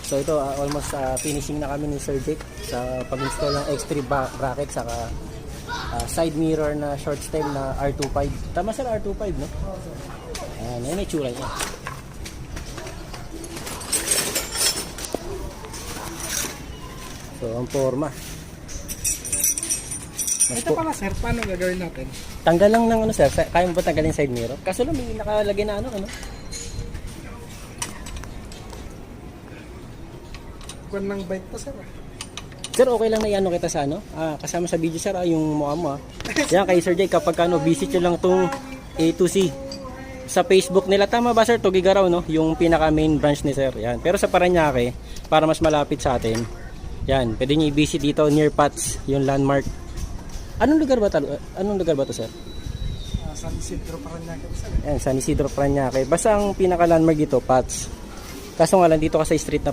So ito almost finishing na kami ni Sir Jake sa pag-install ng X3 bracket saka side mirror na short stem na R25. Tama sir, R25 no? Ayan, yan yung tsura niya. So ang forma. Ito pala sir, paano gagawin natin? Tanggal lang ng ano sir, kaya mo ba tanggalin side mirror? Kaso lang may nakalagay na ano. Kung ng bike to sir. Sir, okay lang na i-ano kita sa ano? Kasama sa video sir, yung mukha mo Yan kay Sir Jay, kapag visit nyo lang tong A2C. Sa Facebook nila, tama ba sir? Tugigaraw no? Yung pinaka main branch ni sir. Yan. Pero sa Paranaque, para mas malapit sa atin, yan, pwede nyo i-visit dito near Pats, yung landmark. Anong lugar ba to sir? San Isidro Paranaque sir. Yan, San Isidro Paranaque. Basta ang pinaka landmark dito, Pats. Kaso nga lang dito ka sa street na